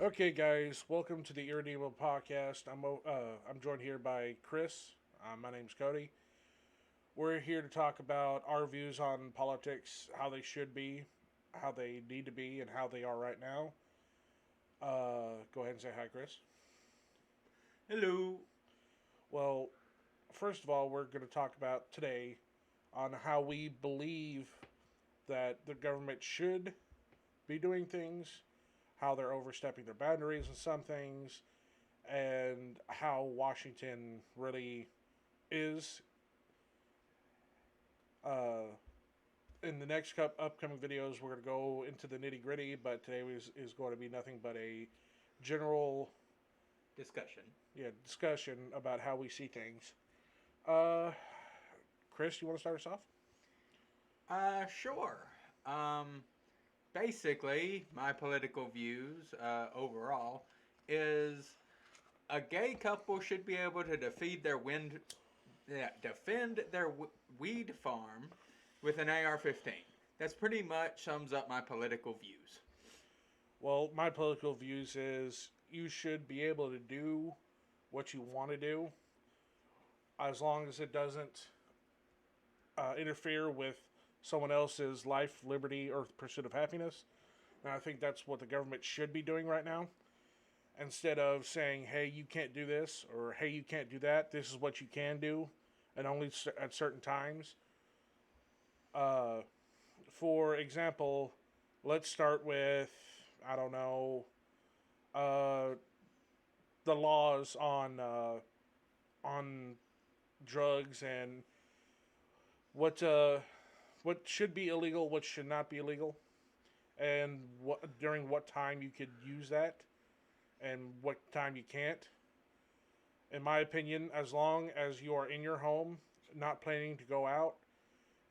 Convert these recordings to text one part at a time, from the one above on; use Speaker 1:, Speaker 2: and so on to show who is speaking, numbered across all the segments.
Speaker 1: Okay, guys, welcome to the Irredeemable podcast. I'm joined here by Chris. My name's Cody. We're here to talk about our views on politics, how they should be, how they need to be, and how they are right now. Go ahead and say hi, Chris.
Speaker 2: Hello.
Speaker 1: Well, first of all, we're going to talk about today on how we believe that the government should be doing things, how they're overstepping their boundaries in some things, and how Washington really is. Uh, in the next upcoming videos, we're going to go into the nitty gritty, but today is going to be nothing but a general
Speaker 2: Discussion.
Speaker 1: discussion about how we see things. Uh, Chris, you want to start us off?
Speaker 2: Sure. Um, Basically, my political views overall is a gay couple should be able to defend their weed farm with an AR-15. That's pretty much sums up my political views.
Speaker 1: Well, my political views is you should be able to do what you want to do as long as it doesn't interfere with someone else's life, liberty, or pursuit of happiness. And I think that's what the government should be doing right now. Instead of saying, hey, you can't do this, or hey, you can't do that, this is what you can do, and only at certain times. Uh, for example, let's start with, I don't know, uh, the laws on drugs and what should be illegal, what should not be illegal, and during what time you could use that, and what time you can't. In my opinion, as long as you are in your home, not planning to go out,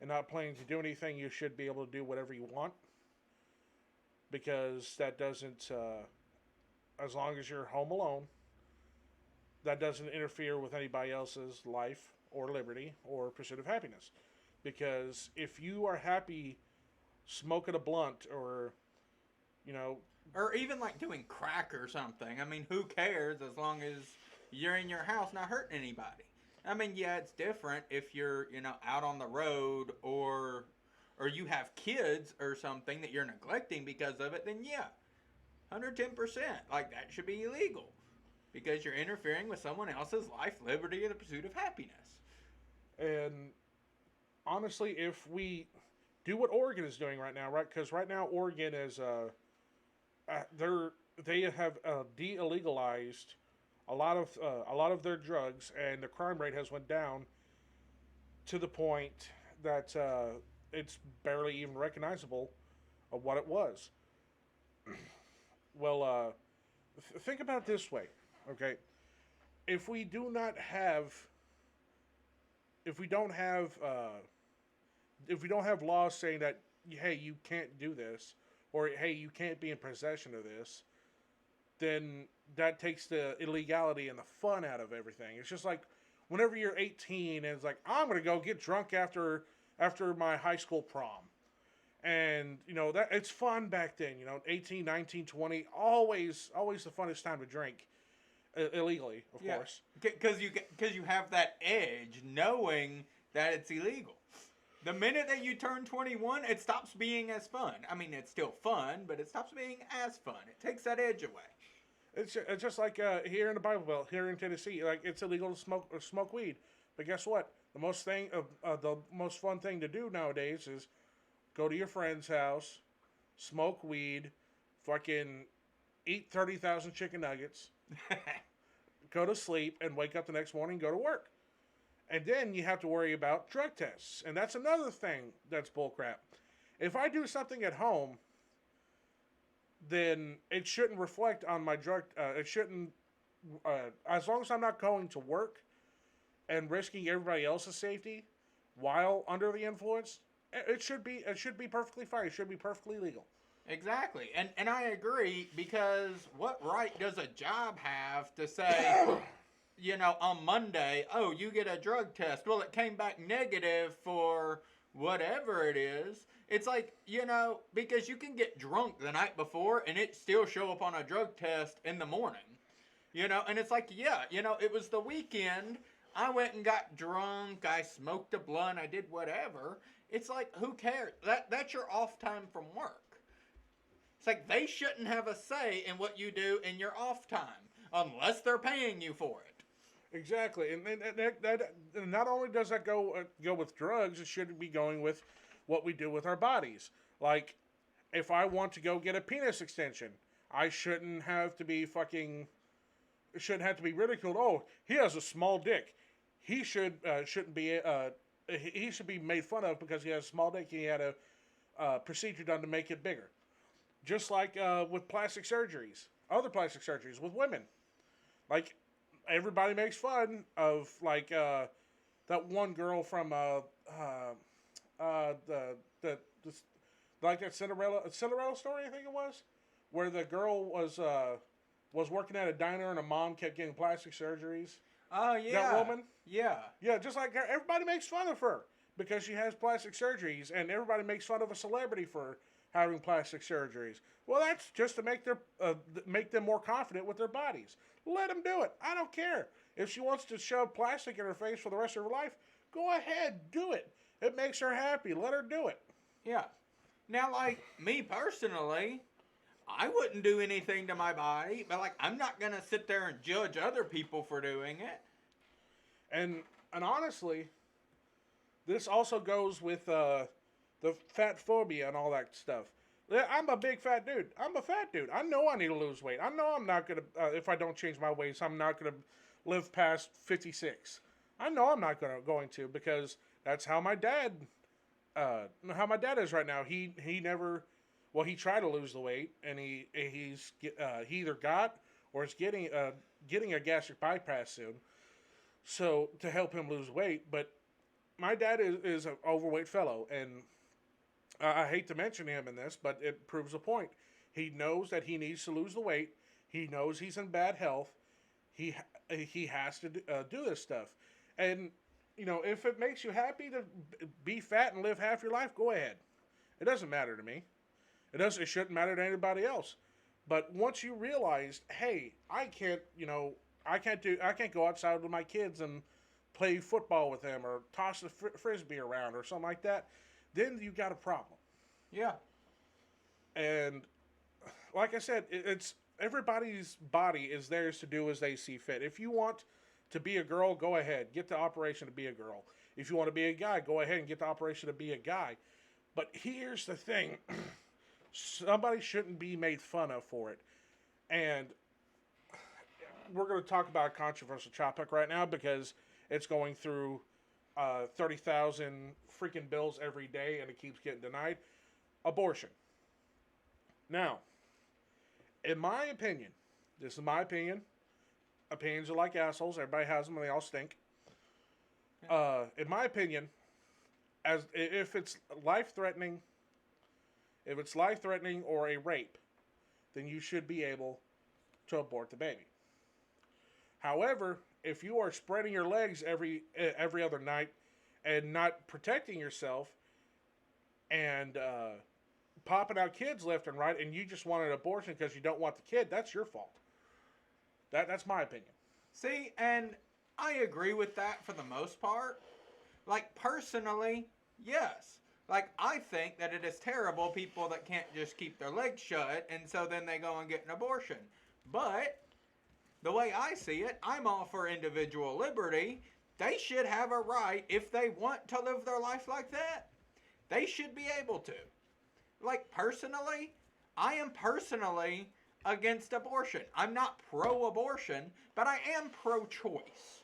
Speaker 1: and not planning to do anything, you should be able to do whatever you want. Because that doesn't, as long as you're home alone, that doesn't interfere with anybody else's life or liberty or pursuit of happiness. Because if you are happy smoking a blunt or, you know,
Speaker 2: Or even like doing crack or something. I mean, who cares as long as you're in your house not hurting anybody. I mean, yeah, it's different if you're out on the road or you have kids or something that you're neglecting because of it, then yeah, 110%. Like that should be illegal because you're interfering with someone else's life, liberty, or the pursuit of happiness.
Speaker 1: and honestly, if we do what Oregon is doing right now, right? Because right now Oregon is they're they have de-illegalized a lot of their drugs, and the crime rate has went down to the point that it's barely even recognizable of what it was. Well, think about it this way, okay? If we do not have, if we don't have, if we don't have laws saying that, hey, you can't do this, or hey, you can't be in possession of this, then that takes the illegality and the fun out of everything. It's just like whenever you're 18 and it's like I'm gonna go get drunk after my high school prom, and that it's fun back then. 18, 19, 20, always the funnest time to drink illegally, of
Speaker 2: Yeah,
Speaker 1: course.
Speaker 2: because you have that edge, knowing that it's illegal. The minute that you turn 21, it stops being as fun. I mean, it's still fun, but it stops being as fun. It takes that edge away.
Speaker 1: It's just like here in the Bible Belt, here in Tennessee, like it's illegal to smoke weed. But guess what? The most fun thing to do nowadays is go to your friend's house, smoke weed, fucking eat 30,000 chicken nuggets, go to sleep, and wake up the next morning and go to work. And then you have to worry about drug tests. And that's another thing that's bullcrap. If I do something at home, then it shouldn't reflect on my drug. It shouldn't, as long as I'm not going to work and risking everybody else's safety while under the influence, it should be perfectly fine. It should be perfectly legal.
Speaker 2: Exactly. And I agree because what right does a job have to say, on Monday, oh, you get a drug test. Well, it came back negative for whatever it is. It's like, because you can get drunk the night before and it still show up on a drug test in the morning. And it's like, yeah, it was the weekend. I went and got drunk. I smoked a blunt. I did whatever. It's like, who cares? That's your off time from work. It's like they shouldn't have a say in what you do in your off time unless they're paying you for it.
Speaker 1: Exactly, and not only does that go with drugs, it should be going with what we do with our bodies. Like, if I want to go get a penis extension, I shouldn't have to be fucking. It shouldn't have to be ridiculed. Oh, he has a small dick. He shouldn't be. He should be made fun of because he has a small dick. And he had a procedure done to make it bigger. Just like with plastic surgeries, other plastic surgeries with women, like. Everybody makes fun of that one girl from the like that Cinderella story, I think it was, where the girl was working at a diner and a mom kept getting plastic surgeries.
Speaker 2: Oh yeah,
Speaker 1: that woman.
Speaker 2: Yeah,
Speaker 1: Just like her, everybody makes fun of her because she has plastic surgeries, and everybody makes fun of a celebrity for having plastic surgeries. Well, that's just to make them more confident with their bodies. Let them do it. I don't care. If she wants to shove plastic in her face for the rest of her life, go ahead, do it. It makes her happy. Let her do it.
Speaker 2: Yeah. Now, like, me personally, I wouldn't do anything to my body, but, like, I'm not going to sit there and judge other people for doing it.
Speaker 1: And honestly, this also goes with the fat phobia and all that stuff. I'm a big fat dude. I'm a fat dude. I know I need to lose weight. I know I'm not going to, if I don't change my ways, I'm not going to live past 56. I know I'm not going to because that's how my dad is right now. He never, well, he tried to lose the weight, and he either got or is getting a gastric bypass soon, so to help him lose weight. But my dad is an overweight fellow, and I hate to mention him in this, but it proves a point. He knows that he needs to lose the weight. He knows he's in bad health. He has to do this stuff. And, if it makes you happy to be fat and live half your life, go ahead. It doesn't matter to me. It shouldn't matter to anybody else. But once you realize, hey, I can't go outside with my kids and play football with them or toss the frisbee around or something like that, then you got a problem.
Speaker 2: Yeah.
Speaker 1: And like I said, it's everybody's body is theirs to do as they see fit. If you want to be a girl, go ahead. Get the operation to be a girl. If you want to be a guy, go ahead and get the operation to be a guy. But here's the thing. Somebody shouldn't be made fun of for it. And we're going to talk about a controversial topic right now because it's going through 30,000 freaking bills every day and it keeps getting denied. Abortion. Now, in my opinion, this is my opinion. Opinions are like assholes. Everybody has them and they all stink. In my opinion, if it's life-threatening or a rape, then you should be able to abort the baby. However, if you are spreading your legs every other night and not protecting yourself and popping out kids left and right, and you just want an abortion because you don't want the kid, that's your fault. That's my opinion.
Speaker 2: See, and I agree with that for the most part. Like, personally, yes. Like, I think that it is terrible people that can't just keep their legs shut, and so then they go and get an abortion. But the way I see it, I'm all for individual liberty. They should have a right, if they want to live their life like that, they should be able to. Like, personally, I am personally against abortion. I'm not pro-abortion, but I am pro-choice.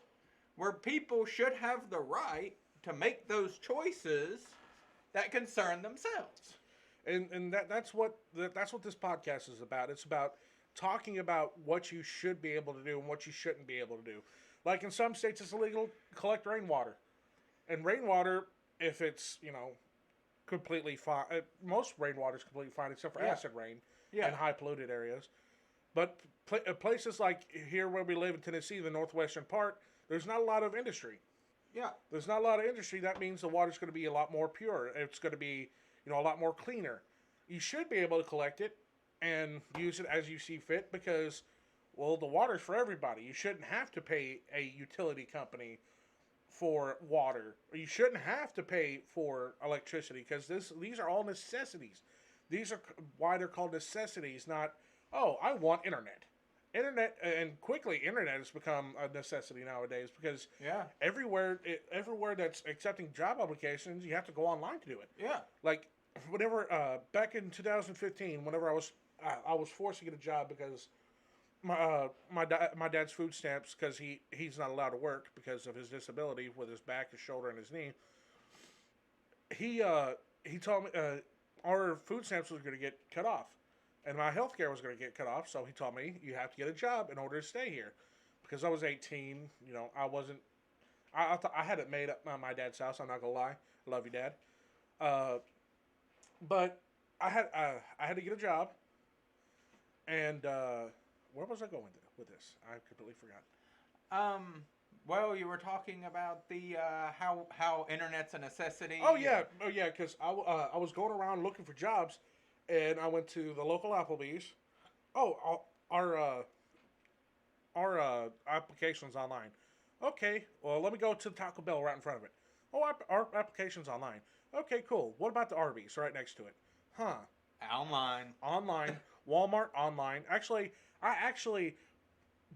Speaker 2: Where people should have the right to make those choices that concern themselves.
Speaker 1: And that's what this podcast is about. It's about talking about what you should be able to do and what you shouldn't be able to do. Like in some states, it's illegal to collect rainwater. And rainwater, if it's, completely fine, most rainwater is completely fine except for acid rain in high polluted areas. But places like here where we live in Tennessee, the northwestern part, there's not a lot of industry.
Speaker 2: Yeah.
Speaker 1: There's not a lot of industry. That means the water's going to be a lot more pure. It's going to be a lot more cleaner. You should be able to collect it and use it as you see fit because, well, the water's for everybody. You shouldn't have to pay a utility company for water. Or you shouldn't have to pay for electricity because these are all necessities. These are why they're called necessities, not, oh, I want internet. Internet and quickly internet has become a necessity nowadays because
Speaker 2: Yeah.
Speaker 1: everywhere that's accepting job applications, you have to go online to do it.
Speaker 2: Yeah.
Speaker 1: Like whenever back in 2015, whenever I was forced to get a job because my dad's food stamps because he's not allowed to work because of his disability with his back, his shoulder, and his knee. He told me our food stamps was going to get cut off, and my health care was going to get cut off. So he told me you have to get a job in order to stay here, because I was 18. I wasn't. I had it made up at my dad's house. I'm not gonna lie. I love you, Dad. Uh, but I had to get a job, and where was I going with this? I completely forgot.
Speaker 2: Well, you were talking about the how internet's a necessity.
Speaker 1: Oh yeah, because I was going around looking for jobs, and I went to the local Applebee's. Oh, our application's online. Okay, well let me go to the Taco Bell right in front of it. Oh, our application's online. Okay, cool. What about the Arby's right next to it? Huh?
Speaker 2: Online.
Speaker 1: Online. Walmart online. I actually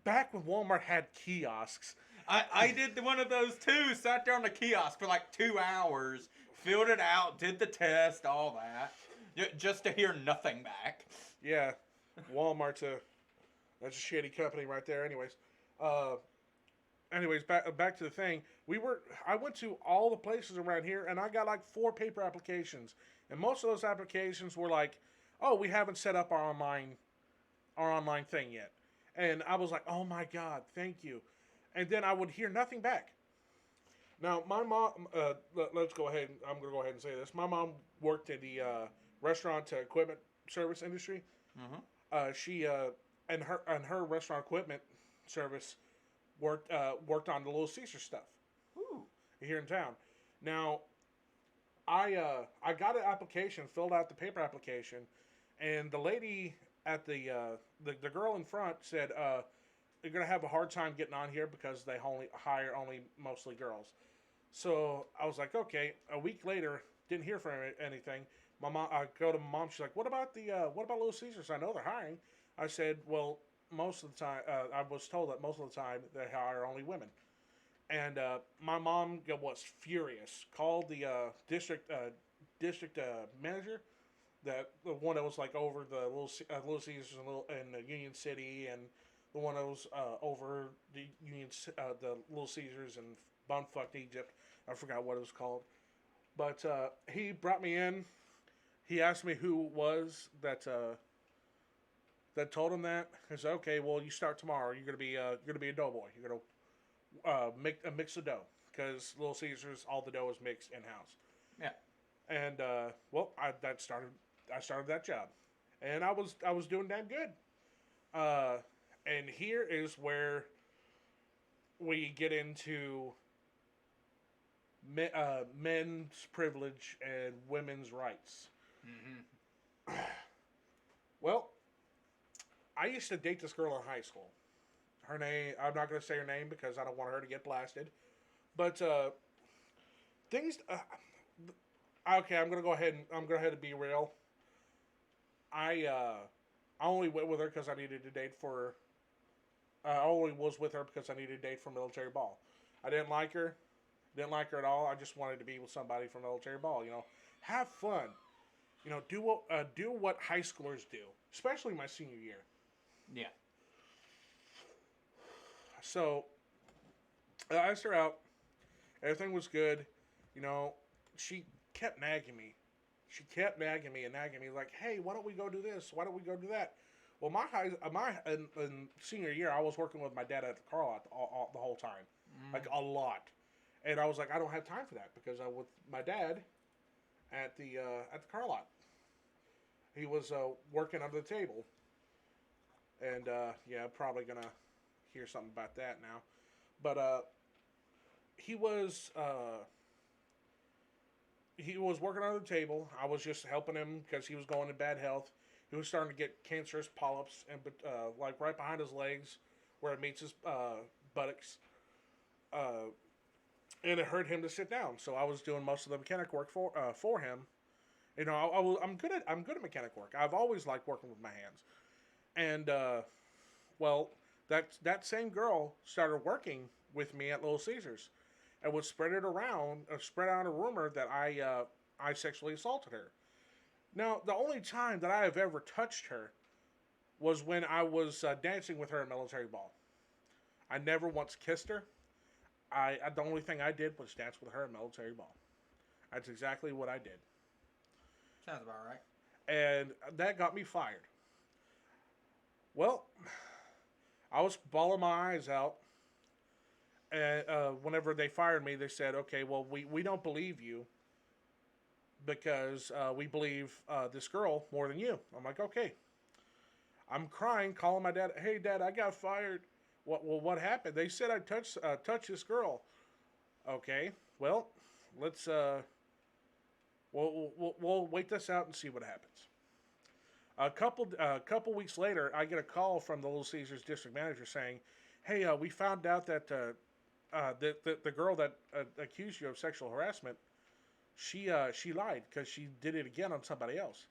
Speaker 1: back when Walmart had kiosks.
Speaker 2: I did one of those too. Sat there on the kiosk for like 2 hours, filled it out, did the test, all that, just to hear nothing back.
Speaker 1: Yeah, Walmart's that's a shitty company right there. Anyways, back to the thing. I went to all the places around here, and I got like 4 paper applications, and most of those applications were like, "Oh, we haven't set up our online thing yet," and I was like, "Oh my god, thank you," and then I would hear nothing back. Now, my mom. Let's go ahead. I'm going to go ahead and say this. My mom worked in the restaurant equipment service industry. She and her restaurant equipment service worked on the Little Caesar stuff
Speaker 2: Ooh.
Speaker 1: here in town. Now, I got an application, filled out the paper application, and the lady at the girl in front said, "You're gonna have a hard time getting on here because they hire only mostly girls." So I was like, okay. A week later, didn't hear from anything. My mom, I go to my mom. She's like, "What about Little Caesars? I know they're hiring." I said, "Well, most of the time, I was told that most of the time they hire only women." And my mom was furious. Called the district manager, the one that was like over the Little Caesars in Union City, and the one that was over the Little Caesars in bumfucked Egypt. I forgot what it was called. But he brought me in. He asked me who it was that told him that. He said, "Okay, well, you start tomorrow. You're gonna be a doughboy. You're gonna make a mix of dough because Little Caesars, all the dough is mixed in house."
Speaker 2: Yeah.
Speaker 1: And well, I started that job, and I was doing damn good. And here is where we get into men's privilege and women's rights. Well, I used to date this girl in high school. Her name, I'm not going to say her name because I don't want her to get blasted. But things. Okay, I'm going to go ahead and be real. I only went with her because I needed to date for. I only was with her because I needed to date for military ball. I didn't like her. Didn't like her at all. I just wanted to be with somebody from military ball. Have fun. Do what high schoolers do, especially my senior year.
Speaker 2: Yeah.
Speaker 1: So I asked her out. Everything was good. She kept nagging me. She kept nagging me, like, "Hey, why don't we go do this? Why don't we go do that?" Well, in senior year, I was working with my dad at the car lot the whole time, like a lot, and I was like, I don't have time for that because I was with my dad at the car lot. He was working under the table, and yeah, probably gonna hear something about that now, but he was he was working on the table. I was just helping him because he was going in bad health. He was starting to get cancerous polyps and like right behind his legs, where it meets his buttocks, uh, and it hurt him to sit down. So I was doing most of the mechanic work for him. You know, I'm good at mechanic work. I've always liked working with my hands, and well, that same girl started working with me at Little Caesars, and would spread out a rumor that I sexually assaulted her. Now, the only time that I have ever touched her was when I was dancing with her at military ball. I never once kissed her. The only thing I did was dance with her at military ball. That's exactly what I did,
Speaker 2: Sounds about right.
Speaker 1: and that got me fired. Well, I was bawling my eyes out, and whenever they fired me, they said, "Okay, well, we don't believe you because we believe this girl more than you." I'm like, "Okay." I'm crying, calling my dad. "Hey, Dad, I got fired. What happened?" They said I touched this girl. Okay, well, let's we'll wait this out and see what happens. A couple weeks later, I get a call from the Little Caesars district manager saying, "Hey, we found out that the girl that accused you of sexual harassment, she lied because she did it again on somebody else."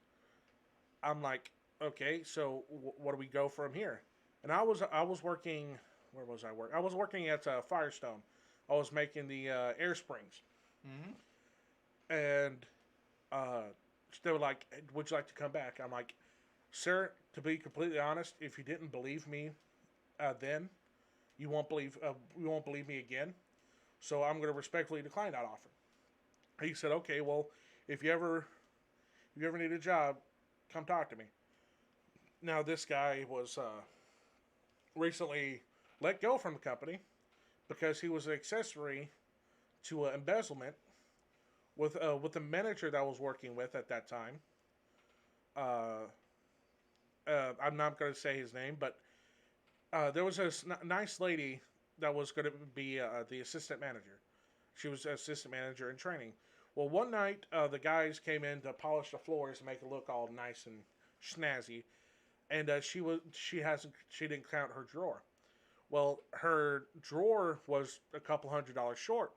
Speaker 1: I'm like, "Okay, so what do we go from here?" And I was working. Where was I working? I was working at Firestone. I was making the air springs,
Speaker 2: Mm-hmm.
Speaker 1: and uh, they were like, "Hey, would you like to come back?" I'm like, "Sir, to be completely honest, if you didn't believe me then, you won't believe me again. So I'm going to respectfully decline that offer." He said, "Okay, well, if you ever need a job, come talk to me." Now this guy was recently let go from the company because he was an accessory to embezzlement with the manager that I was working with at that time. Uh, I'm not going to say his name, but there was a nice lady that was going to be the assistant manager. She was assistant manager in training. Well, one night the guys came in to polish the floors and make it look all nice and snazzy, and she didn't count her drawer. Well, her drawer was a couple $100s short.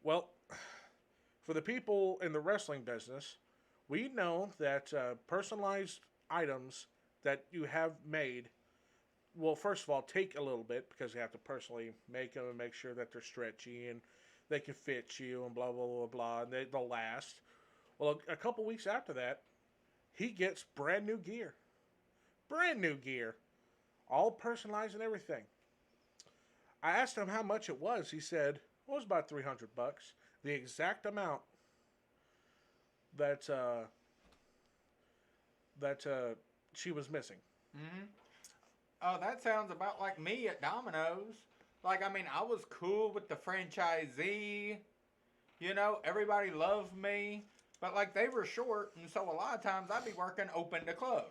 Speaker 1: Well, for the people in the wrestling business, we know that personalized items that you have made, well, first of all, take a little bit because you have to personally make them and make sure that they're stretchy and they can fit you and blah, blah, blah, blah, and they'll last. Well, a couple weeks after that, he gets brand new gear. Brand new gear. All personalized and everything. I asked him how much it was. He said, well, it was about $300. The exact amount that she was missing.
Speaker 2: Mm-hmm. Oh, that sounds about like me at Domino's. Like, I mean, I was cool with the franchisee. You know, everybody loved me. But, like, they were short, and so a lot of times I'd be working open to close.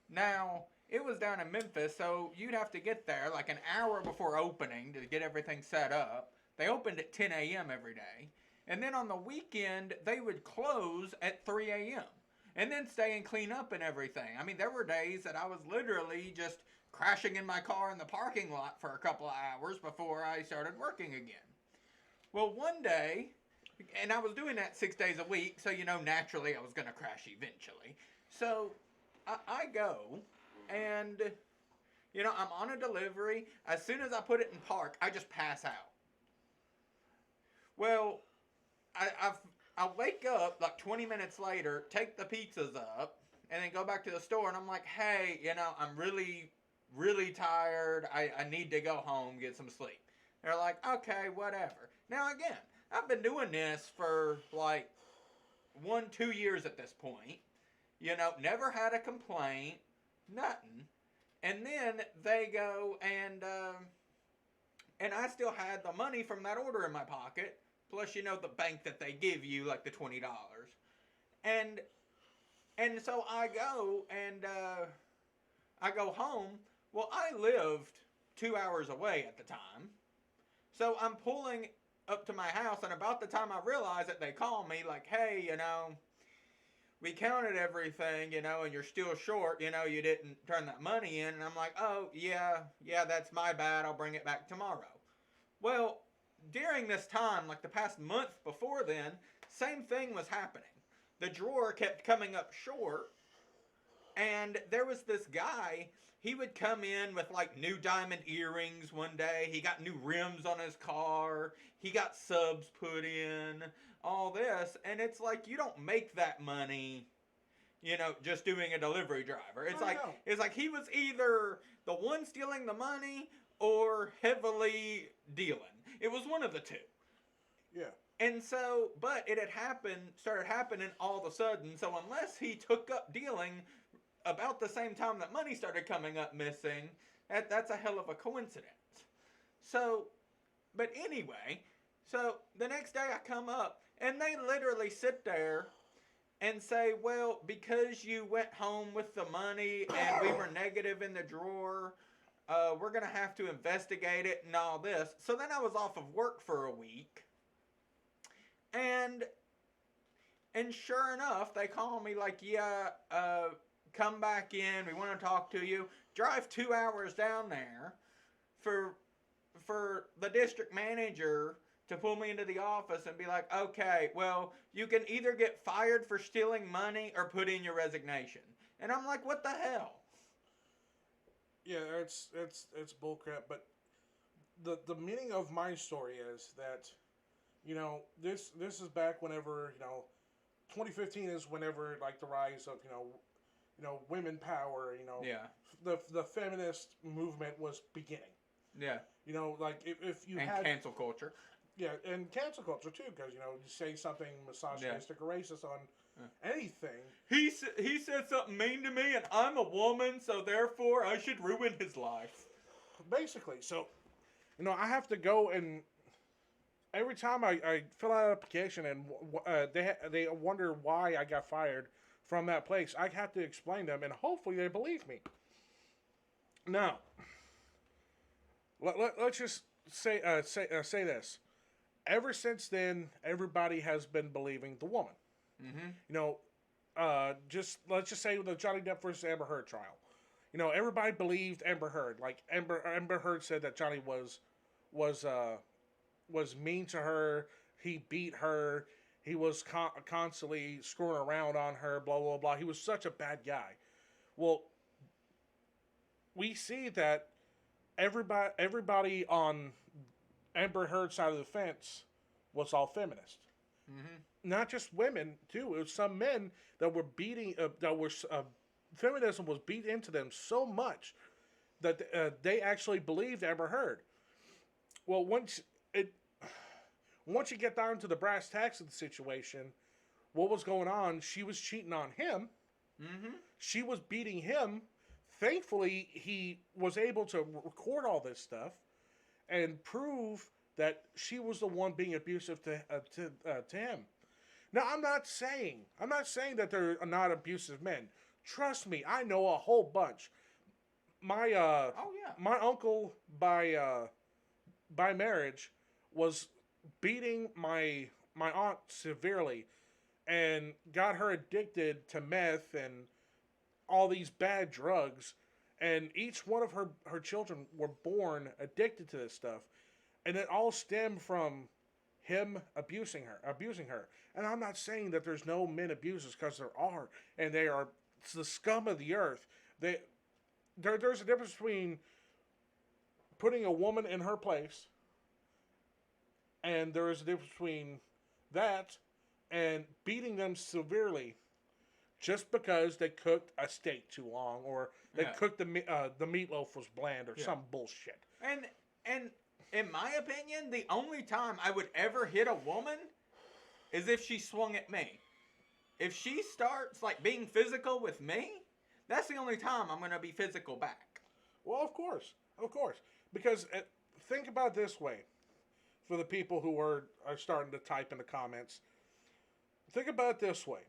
Speaker 2: Now, it was down in Memphis, so you'd have to get there like an hour before opening to get everything set up. They opened at 10 a.m. every day. And then on the weekend, they would close at 3 a.m. and then stay and clean up and everything. I mean, there were days that I was literally just crashing in my car in the parking lot for a couple of hours before I started working again. Well, one day, and I was doing that 6 days a week, so, you know, naturally I was going to crash eventually. So I go, and, you know, I'm on a delivery. As soon as I put it in park, I just pass out. Well, I wake up like 20 minutes later, take the pizzas up, and then go back to the store, and I'm like, hey, you know, I'm really, really tired. I need to go home, get some sleep. They're like, okay, whatever. Now, again, I've been doing this for like 2 years at this point. You know, never had a complaint, nothing. And then they go and I still had the money from that order in my pocket. Plus, you know, the bank that they give you, like the $20. And and so I go and I go home. Well, I lived 2 hours away at the time. So I'm pulling up to my house, and about the time I realize it, they call me like, hey, we counted everything, and you're still short, you didn't turn that money in. And I'm like, oh, yeah, that's my bad. I'll bring it back tomorrow. Well, during this time, like the past month before then, same thing was happening. The drawer kept coming up short, and there was this guy. He would come in with like new diamond earrings one day. He got new rims on his car. He got subs put in. All this, and it's like you don't make that money, just doing a delivery driver. It's like he was either the one stealing the money or heavily dealing. It was one of the two.
Speaker 1: Yeah.
Speaker 2: And so, but it had started happening all of a sudden. So unless he took up dealing about the same time that money started coming up missing, that's a hell of a coincidence. So, but anyway, so the next day I come up and they literally sit there and say, well, because you went home with the money and we were negative in the drawer, we're going to have to investigate it and all this. So then I was off of work for a week. And sure enough, they call me like, yeah, come back in. We want to talk to you. Drive 2 hours down there for the district manager to pull me into the office and be like, okay, well, you can either get fired for stealing money or put in your resignation. And I'm like, what the hell?
Speaker 1: Yeah, it's bullcrap. But the meaning of my story is that, this is back whenever, 2015 is whenever like the rise of women power,
Speaker 2: Yeah.
Speaker 1: the feminist movement was beginning.
Speaker 2: Yeah.
Speaker 1: Like if you
Speaker 2: and
Speaker 1: had
Speaker 2: cancel culture.
Speaker 1: Yeah, and cancel culture too, because you say something misogynistic or racist on anything.
Speaker 2: He said something mean to me, and I'm a woman, so therefore I should ruin his life.
Speaker 1: Basically, so I have to go and every time I fill out an application and they wonder why I got fired from that place, I have to explain them, and hopefully they believe me. Now, let's just say this. Ever since then, everybody has been believing the woman.
Speaker 2: Mm-hmm.
Speaker 1: Let's just say the Johnny Depp versus Amber Heard trial. Everybody believed Amber Heard. Like Amber Heard said that Johnny was mean to her. He beat her. He was constantly screwing around on her. Blah blah blah. He was such a bad guy. Well, we see that everybody on Amber Heard's side of the fence was all feminist.
Speaker 2: Mm-hmm.
Speaker 1: Not just women, too. It was some men that were feminism was beat into them so much that they actually believed Amber Heard. Well, once you get down to the brass tacks of the situation, what was going on? She was cheating on him.
Speaker 2: Mm-hmm.
Speaker 1: She was beating him. Thankfully, he was able to record all this stuff and prove that she was the one being abusive to him. Now, I'm not saying that they're not abusive men. Trust me, I know a whole bunch. My my uncle by marriage was beating my aunt severely and got her addicted to meth and all these bad drugs. And each one of her children were born addicted to this stuff. And it all stemmed from him abusing her. And I'm not saying that there's no men abusers, because there are. And they are the scum of the earth. There's a difference between putting a woman in her place, and there is a difference between that and beating them severely just because they cooked a steak too long, or they cooked the meatloaf was bland, or some bullshit.
Speaker 2: And in my opinion, the only time I would ever hit a woman is if she swung at me. If she starts like being physical with me, that's the only time I'm going to be physical back.
Speaker 1: Well, of course, because think about it this way, for the people who are starting to type in the comments. Think about it this way.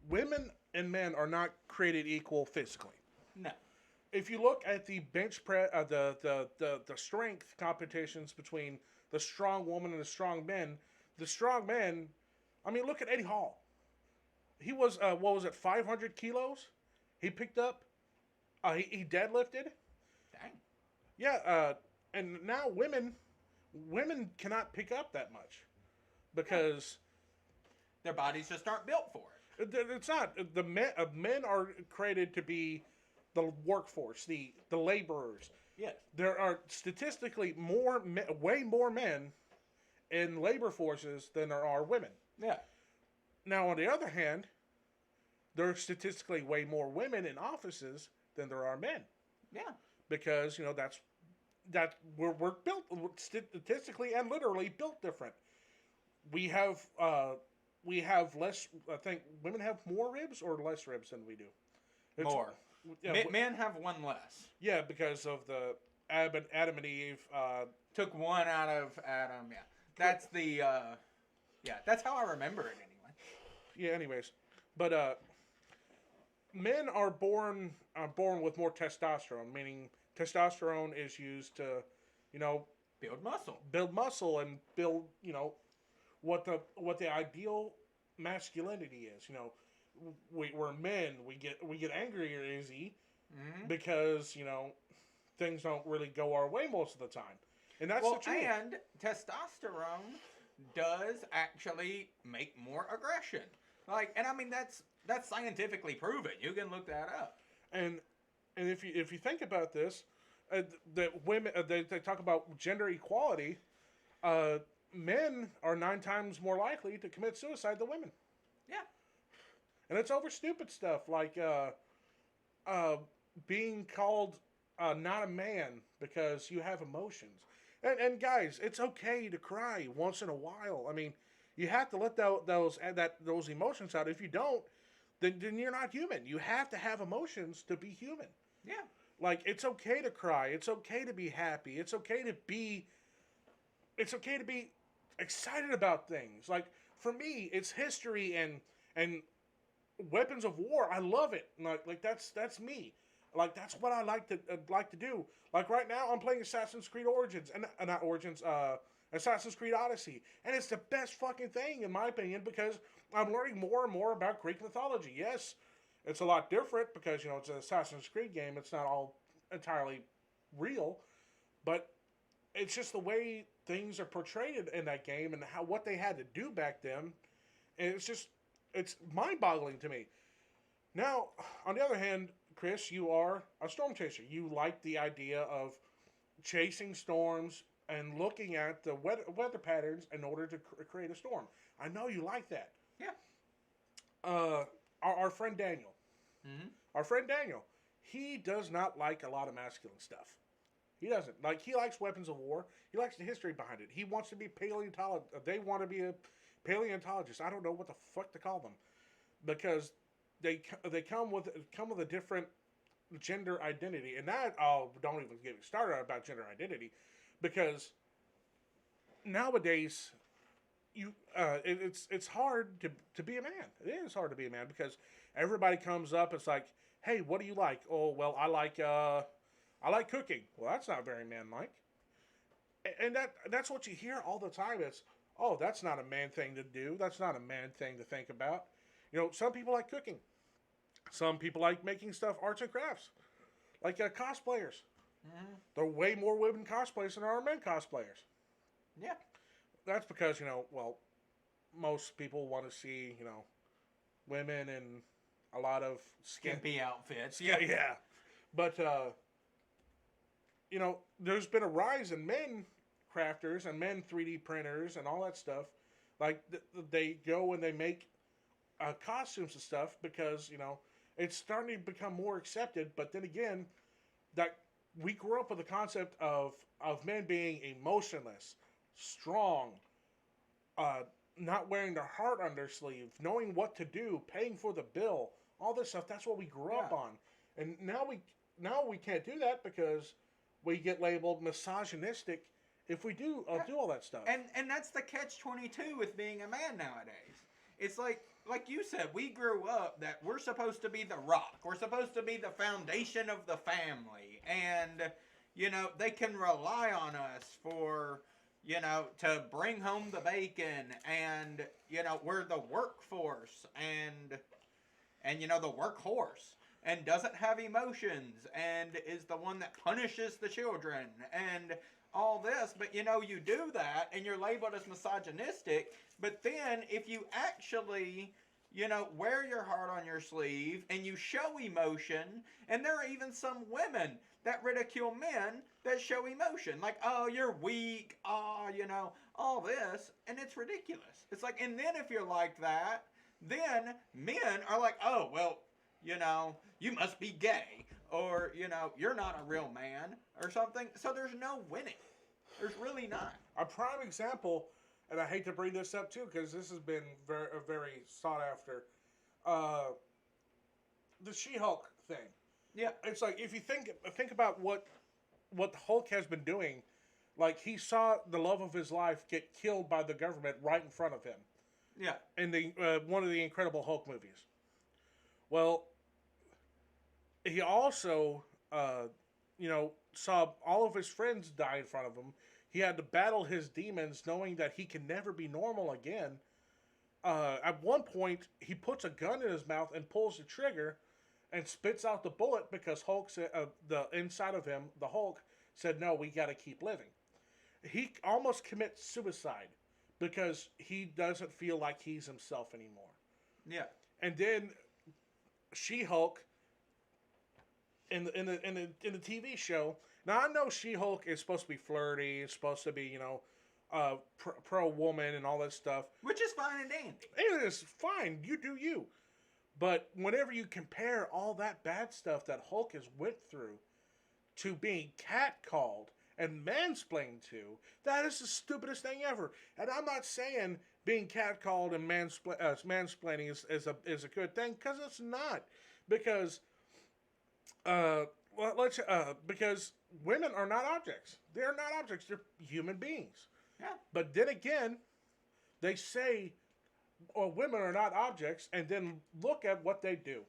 Speaker 1: Women and men are not created equal physically.
Speaker 2: No.
Speaker 1: If you look at the bench press, the strength competitions between the strong woman and the strong men. The strong men, I mean, look at Eddie Hall. He was, what was it, 500 kilos? He picked up, he deadlifted.
Speaker 2: Dang.
Speaker 1: Yeah, and now women cannot pick up that much because
Speaker 2: Their bodies just aren't built for it.
Speaker 1: it's not the men are created to be the workforce, the laborers.
Speaker 2: Yes.
Speaker 1: There are statistically way more men in labor forces than there are women.
Speaker 2: Yeah.
Speaker 1: Now, on the other hand, there are statistically way more women in offices than there are men
Speaker 2: Yeah.
Speaker 1: because we're built statistically and literally built different. We have less. I think women have more ribs or less ribs than we do.
Speaker 2: More.
Speaker 1: Yeah,
Speaker 2: Men have one less.
Speaker 1: yeah, because of the Adam and Eve.
Speaker 2: Took one out of Adam. Yeah. That's the. Yeah. That's how I remember it anyway.
Speaker 1: Yeah. Anyways, but men are born with more testosterone, meaning testosterone is used to,
Speaker 2: Build muscle.
Speaker 1: and build, what the ideal masculinity is. We're men. We get angrier easy
Speaker 2: Mm-hmm.
Speaker 1: because things don't really go our way most of the time, and that's the truth.
Speaker 2: And testosterone does actually make more aggression. And I mean that's scientifically proven. You can look that up.
Speaker 1: And if you think about this, that women they talk about gender equality. Men are 9 times more likely to commit suicide than women.
Speaker 2: Yeah.
Speaker 1: And it's over stupid stuff like being called not a man because you have emotions. And guys, it's okay to cry once in a while. I mean, you have to let those emotions out. If you don't, then you're not human. You have to have emotions to be human.
Speaker 2: Yeah.
Speaker 1: Like, it's okay to cry. It's okay to be happy. It's okay to be excited about things. Like, for me, it's history and weapons of war. I love it. Like that's me. Like, that's what I like to do. Like, right now I'm playing Assassin's Creed Origins and not Origins, Assassin's Creed Odyssey, and it's the best fucking thing in my opinion because I'm learning more and more about Greek mythology. Yes, it's a lot different because it's an Assassin's Creed game. It's not all entirely real, but it's just the way things are portrayed in that game and what they had to do back then. And it's mind-boggling to me. Now, on the other hand, Chris, you are a storm chaser. You like the idea of chasing storms and looking at the weather patterns in order to create a storm. I know you like that.
Speaker 2: Yeah.
Speaker 1: Our friend Daniel.
Speaker 2: Mm-hmm.
Speaker 1: Our friend Daniel, he does not like a lot of masculine stuff. He doesn't. Like, he likes weapons of war. He likes the history behind it. He wants to be paleontologist. They want to be a paleontologist. I don't know what the fuck to call them, because they come with a different gender identity, and that don't even get me started about gender identity, because nowadays it's hard to be a man. It is hard to be a man because everybody comes up. It's like, hey, what do you like? Oh, well, I like cooking. Well, that's not very manlike. And that's what you hear all the time. It's, oh, that's not a man thing to do. That's not a man thing to think about. Some people like cooking. Some people like making stuff, arts and crafts, like cosplayers.
Speaker 2: Mm-hmm.
Speaker 1: There are way more women cosplayers than there are men cosplayers.
Speaker 2: Yeah.
Speaker 1: That's because, most people want to see, women in a lot of
Speaker 2: Skimpy outfits.
Speaker 1: Yeah. But, there's been a rise in men crafters and men 3D printers and all that stuff. Like, they go and they make costumes and stuff because, it's starting to become more accepted. But then again, that we grew up with the concept of men being emotionless, strong, not wearing their heart on their sleeve, knowing what to do, paying for the bill, all this stuff. That's what we grew up on. And now we can't do that because we get labeled misogynistic if we do all that stuff.
Speaker 2: And that's the catch-22 with being a man nowadays. It's like you said, we grew up that we're supposed to be the rock. We're supposed to be the foundation of the family. And, they can rely on us for to bring home the bacon, and we're the workforce, and the workhorse, and doesn't have emotions, and is the one that punishes the children, and all this. But you do that and you're labeled as misogynistic. But then if you actually wear your heart on your sleeve and you show emotion, and there are even some women that ridicule men that show emotion, like, oh, you're weak, oh, all this, and it's ridiculous. It's like, and then if you're like that, then men are like, oh, well, you must be gay, or, you're not a real man, or something. So there's no winning. There's really not.
Speaker 1: A prime example, and I hate to bring this up too, because this has been very sought after. The She-Hulk thing.
Speaker 2: Yeah.
Speaker 1: It's like, if you think about what the Hulk has been doing, like, he saw the love of his life get killed by the government right in front of him.
Speaker 2: Yeah.
Speaker 1: In the one of the Incredible Hulk movies. Well, he also, saw all of his friends die in front of him. He had to battle his demons, knowing that he can never be normal again. At one point, he puts a gun in his mouth and pulls the trigger, and spits out the bullet because Hulk said, the inside of him, the Hulk said, "No, we got to keep living." He almost commits suicide because he doesn't feel like he's himself anymore.
Speaker 2: Yeah.
Speaker 1: And then She-Hulk in the TV show. Now, I know She-Hulk is supposed to be flirty. It's supposed to be pro woman and all that stuff,
Speaker 2: which is fine and dandy.
Speaker 1: It is fine. You do you. But whenever you compare all that bad stuff that Hulk has went through to being catcalled and mansplained to, that is the stupidest thing ever. And I'm not saying being catcalled and mansplaining is a good thing, because it's not. Because because women are not objects. They're not objects. They're human beings.
Speaker 2: Yeah.
Speaker 1: But then again, they say, women are not objects, and then look at what they do.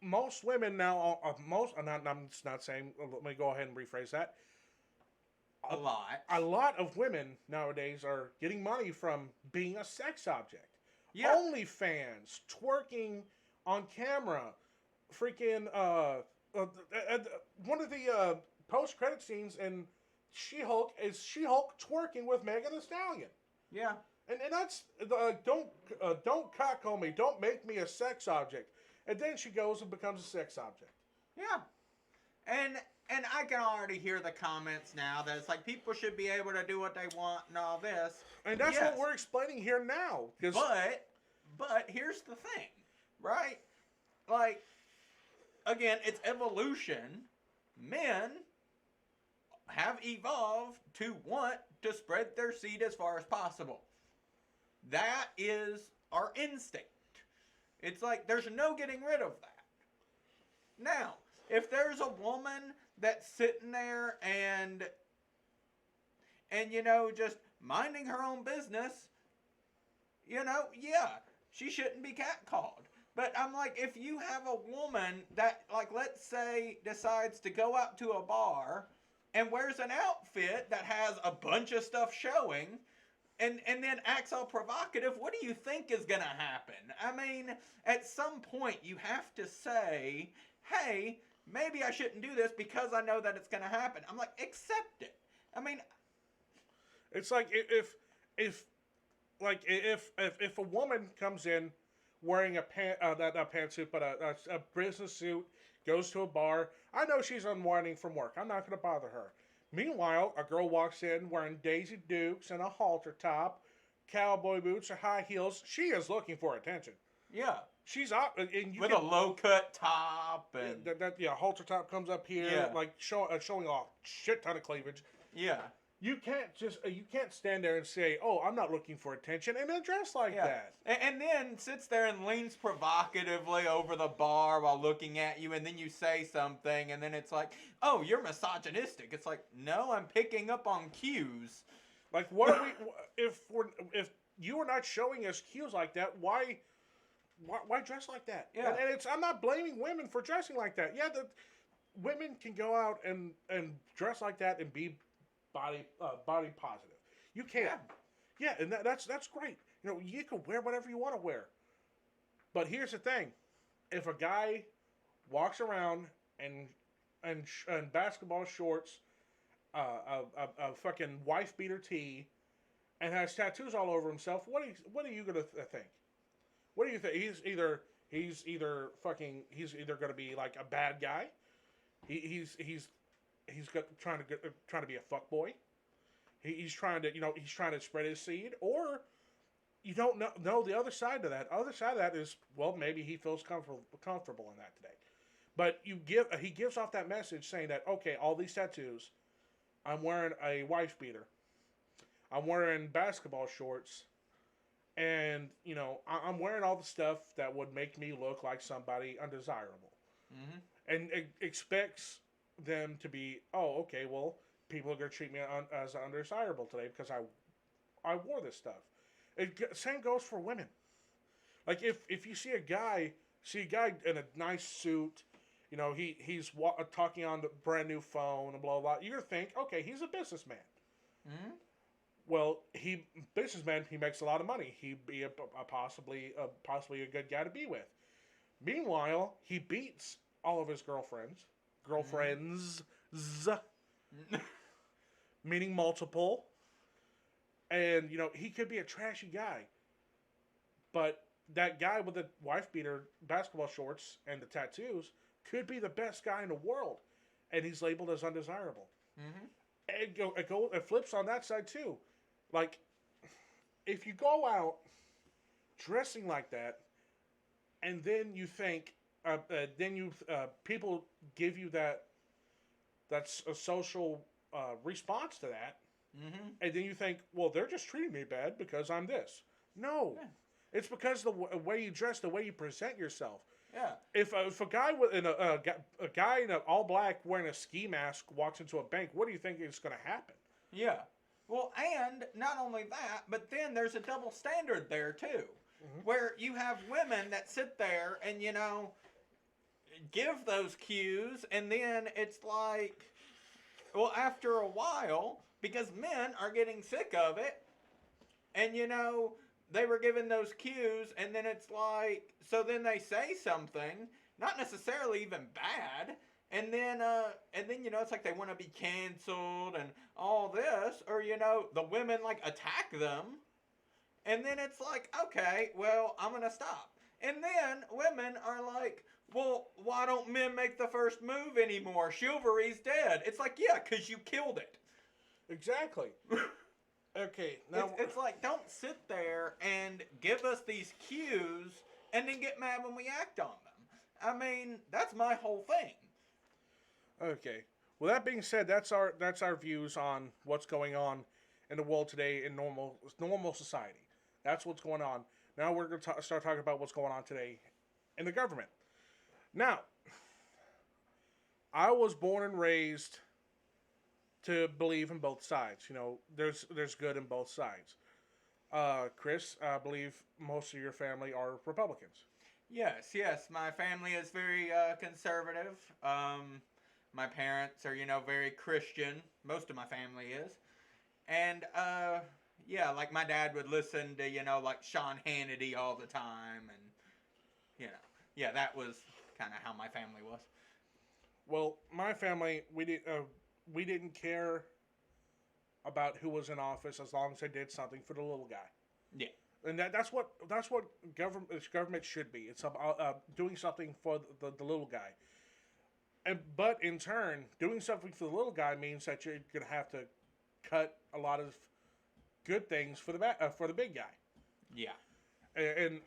Speaker 1: Most women now, I'm not saying, let me go ahead and rephrase that.
Speaker 2: A lot.
Speaker 1: A lot of women nowadays are getting money from being a sex object.
Speaker 2: Yeah.
Speaker 1: OnlyFans, twerking on camera, freaking, one of the post-credit scenes in She-Hulk is She-Hulk twerking with Megan Thee Stallion.
Speaker 2: Yeah.
Speaker 1: And that's, don't cockle me, don't make me a sex object. And then she goes and becomes a sex object.
Speaker 2: Yeah. And I can already hear the comments now that it's like, people should be able to do what they want and all this.
Speaker 1: And that's what we're explaining here now.
Speaker 2: But here's the thing, right? Like, again, it's evolution. Men have evolved to want to spread their seed as far as possible. That is our instinct. It's like, there's no getting rid of that. Now, if there's a woman that's sitting there and just minding her own business, yeah, she shouldn't be catcalled. But I'm like, if you have a woman that, like, let's say, decides to go out to a bar and wears an outfit that has a bunch of stuff showing, and then acts all provocative, what do you think is going to happen? I mean, at some point you have to say, hey, maybe I shouldn't do this because I know that it's going to happen. I'm like, accept it. I mean,
Speaker 1: it's like if a woman comes in wearing a pantsuit, but a business suit, goes to a bar, I know she's unwinding from work. I'm not going to bother her. Meanwhile, a girl walks in wearing Daisy Dukes and a halter top, cowboy boots or high heels. She is looking for attention.
Speaker 2: Yeah.
Speaker 1: She's up and
Speaker 2: with a low cut top and
Speaker 1: halter top comes up here, like showing off shit ton of cleavage.
Speaker 2: Yeah.
Speaker 1: You can't stand there and say, "Oh, I'm not looking for attention," and then dress like that.
Speaker 2: And then sits there and leans provocatively over the bar while looking at you, and then you say something, and then it's like, "Oh, you're misogynistic." It's like, no, I'm picking up on cues.
Speaker 1: Like, what are we? If you are not showing us cues like that, why dress like that?
Speaker 2: Yeah.
Speaker 1: And I'm not blaming women for dressing like that. Yeah, women can go out and dress like that and be body positive. You can.
Speaker 2: Yeah.
Speaker 1: Yeah, and that's great. You know, you can wear whatever you want to wear. But here's the thing: if a guy walks around and and basketball shorts, a fucking wife beater tee, and has tattoos all over himself, what are you gonna think? What do you think? He's either gonna be like a bad guy. He's trying to be a fuck boy. He's trying to he's trying to spread his seed, or you don't know the other side of that. Other side of that is, well, maybe he feels comfortable in that today. But he gives off that message saying that, okay, all these tattoos, I'm wearing a wife beater, I'm wearing basketball shorts, and I'm wearing all the stuff that would make me look like somebody undesirable,
Speaker 2: Mm-hmm.
Speaker 1: and it expects them to be, oh, okay, well, people are going to treat me as undesirable today because I wore this stuff. Same goes for women. Like if you see a guy in a nice suit, he's talking on the brand new phone and blah blah. You're gonna think, okay, he's a businessman.
Speaker 2: Mm-hmm.
Speaker 1: Well, businessman, he makes a lot of money. He'd be possibly a good guy to be with. Meanwhile, he beats all of his girlfriends, meaning multiple, and he could be a trashy guy, but that guy with the wife beater, basketball shorts, and the tattoos could be the best guy in the world, and he's labeled as undesirable.
Speaker 2: Mm-hmm.
Speaker 1: It flips on that side too. Like, if you go out dressing like that, and then you think, people give you that's a social response to that,
Speaker 2: Mm-hmm.
Speaker 1: and then you think, well, they're just treating me bad because I'm this. No,
Speaker 2: Yeah.
Speaker 1: it's because the way you dress, the way you present yourself.
Speaker 2: Yeah.
Speaker 1: If a guy a guy in all black wearing a ski mask walks into a bank, what do you think is going to happen?
Speaker 2: Yeah. Well, and not only that, but then there's a double standard there too,
Speaker 1: Mm-hmm.
Speaker 2: where you have women that sit there and give those cues, and then it's like, well, after a while, because men are getting sick of it, and they were given those cues, and then it's like, so then they say something, not necessarily even bad, and then it's like they want to be canceled and all this, or the women like attack them, and then it's like, okay, well, I'm gonna stop, and then women are like, well, why don't men make the first move anymore? Chivalry's dead. It's like, yeah, because you killed it.
Speaker 1: Exactly. Okay, now
Speaker 2: It's like, don't sit there and give us these cues and then get mad when we act on them. I mean, that's my whole thing.
Speaker 1: okay. Well, that being said, that's our views on what's going on in the world today in normal society. That's what's going on. Now we're going to start talking about what's going on today in the government. Now, I was born and raised to believe in both sides. There's good in both sides. Chris, I believe most of your family are Republicans.
Speaker 2: Yes. My family is very conservative. My parents are, very Christian. Most of my family is. And, yeah, like my dad would listen to, like Sean Hannity all the time. And, yeah, that was kind of how my family was.
Speaker 1: Well, my family, we didn't care about who was in office as long as they did something for the little guy.
Speaker 2: Yeah.
Speaker 1: And that's what government should be. It's about doing something for the little guy. But in turn, doing something for the little guy means that you're gonna have to cut a lot of good things for the big guy.
Speaker 2: Yeah.
Speaker 1: And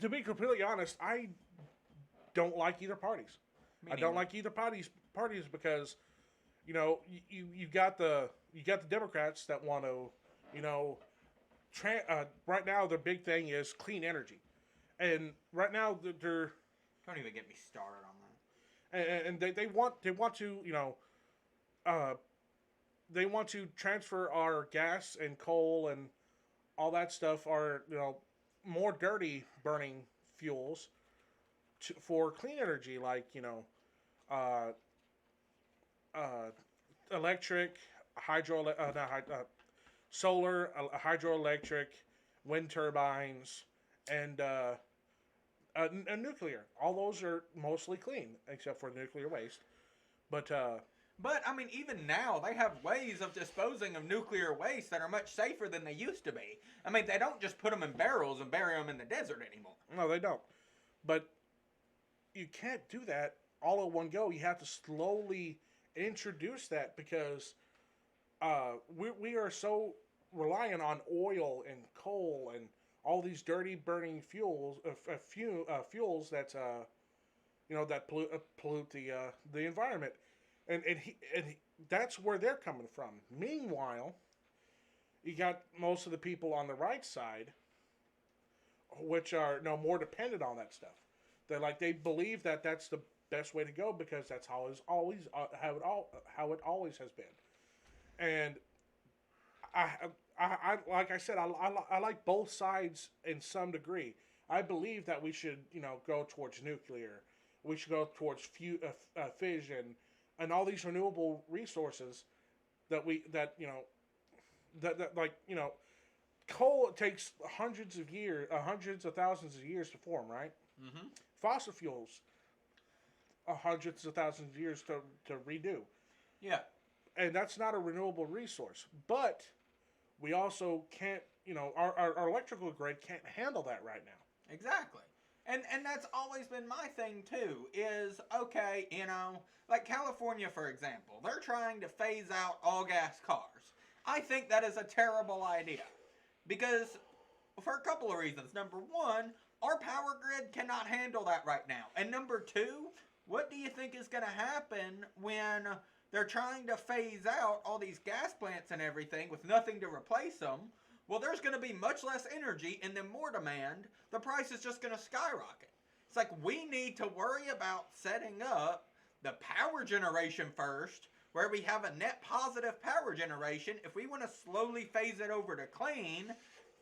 Speaker 1: to be completely honest, I don't like either parties. I don't like either parties because you got the Democrats that want to right now their big thing is clean energy, and right now they're
Speaker 2: Don't even get me started on that.
Speaker 1: and they want to they want to transfer our gas and coal and all that stuff, our more dirty burning fuels for clean energy, like uh, electric, hydro, not hydro, solar, hydroelectric, wind turbines, and nuclear. All those are mostly clean, except for nuclear waste. But
Speaker 2: But I mean, even now they have ways of disposing of nuclear waste that are much safer than they used to be. I mean, they don't just put them in barrels and bury them in the desert anymore.
Speaker 1: no, they don't. But you can't do that all at one go. You have to slowly introduce that because we are so reliant on oil and coal and all these dirty burning fuels that that pollute the environment, and that's where they're coming from. Meanwhile, you got most of the people on the right side, which are more dependent on that stuff. They believe that that's the best way to go because that's how it's always how it always has been. And I, I like I said, I like both sides in some degree. I believe that we should, go towards nuclear. We should go towards fission and all these renewable resources that coal takes hundreds of thousands of years to form, right?
Speaker 2: Mm-hmm.
Speaker 1: Fossil fuels, hundreds of thousands of years to redo.
Speaker 2: Yeah.
Speaker 1: And that's not a renewable resource. But we also can't, our electrical grid can't handle that right now.
Speaker 2: Exactly. And that's always been my thing too, is okay, like California for example, they're trying to phase out all gas cars. I think that is a terrible idea. Because for a couple of reasons. Number one, our power grid cannot handle that right now. And number two, what do you think is going to happen when they're trying to phase out all these gas plants and everything with nothing to replace them? Well, there's going to be much less energy and then more demand. The price is just going to skyrocket. It's like we need to worry about setting up the power generation first, where we have a net positive power generation. If we want to slowly phase it over to clean,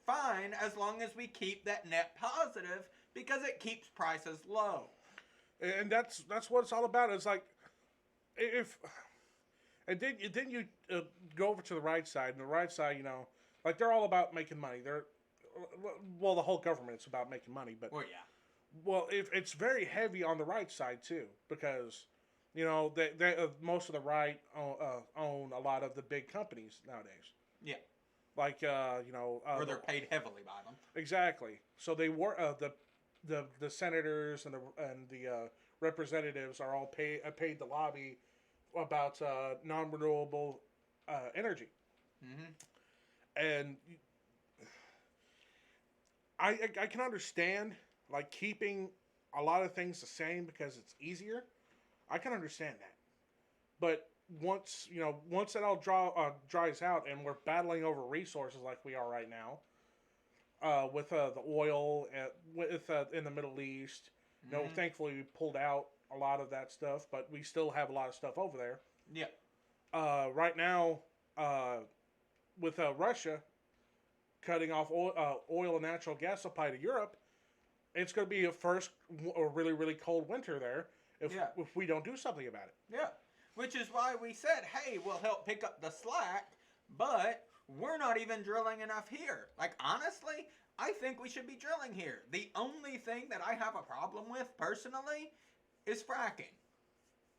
Speaker 2: fine, as long as we keep that net positive because it keeps prices low.
Speaker 1: And that's what it's all about. It's like if and then you go over to the right side, and the right side, like they're all about making money. The whole government's about making money, but
Speaker 2: Well, yeah.
Speaker 1: well, if it's very heavy on the right side too, because most of the right own a lot of the big companies nowadays.
Speaker 2: Yeah.
Speaker 1: Like
Speaker 2: Or they're paid heavily by them.
Speaker 1: exactly. So they were the senators and the representatives are all paid to lobby about non-renewable energy.
Speaker 2: Mm-hmm.
Speaker 1: And I can understand like keeping a lot of things the same because it's easier. I can understand that, but once it all dries out and we're battling over resources like we are right now, with the oil in the Middle East,
Speaker 2: Mm-hmm.
Speaker 1: thankfully we pulled out a lot of that stuff, but we still have a lot of stuff over there.
Speaker 2: Yeah.
Speaker 1: Right now, with Russia cutting off oil and natural gas supply to Europe, it's going to be a really, really cold winter there if we don't do something about it.
Speaker 2: Yeah. Which is why we said, hey, we'll help pick up the slack, but we're not even drilling enough here. Like, honestly, I think we should be drilling here. The only thing that I have a problem with, personally, is fracking.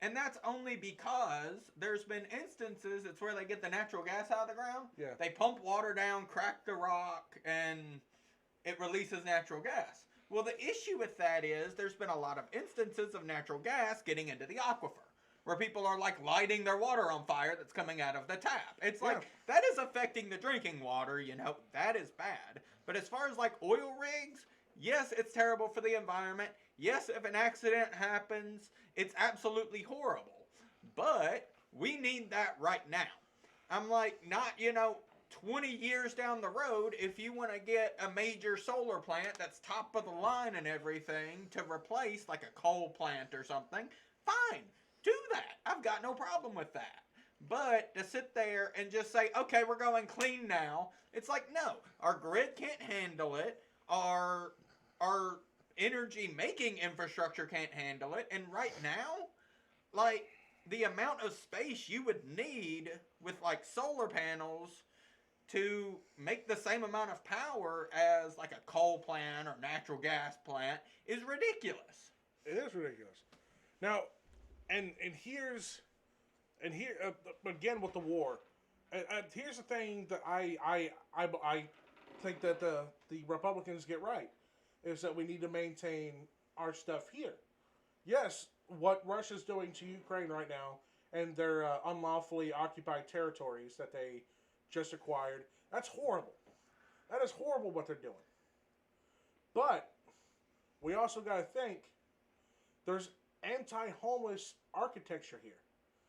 Speaker 2: And that's only because there's been instances, it's where they get the natural gas out of the ground.
Speaker 1: Yeah.
Speaker 2: They pump water down, crack the rock, and it releases natural gas. Well, the issue with that is there's been a lot of instances of natural gas getting into the aquifer, where people are like lighting their water on fire that's coming out of the tap. It's like, that is affecting the drinking water, that is bad. But as far as like oil rigs, yes, it's terrible for the environment. Yes, if an accident happens, it's absolutely horrible. But we need that right now. I'm like, not, 20 years down the road, if you want to get a major solar plant that's top of the line and everything to replace like a coal plant or something, fine, do that. I've got no problem with that. But to sit there and just say, okay, we're going clean now, it's like, no, our grid can't handle it. Our energy making infrastructure can't handle it. And right now, like, the amount of space you would need with like solar panels to make the same amount of power as like a coal plant or natural gas plant is ridiculous.
Speaker 1: It is ridiculous. Now, and here's and here again with the war. Here's the thing that I think that the Republicans get right is that we need to maintain our stuff here. Yes, what Russia's doing to Ukraine right now and their unlawfully occupied territories that they just acquired, that's horrible. That is horrible what they're doing. But we also got to think there's anti-homeless architecture here,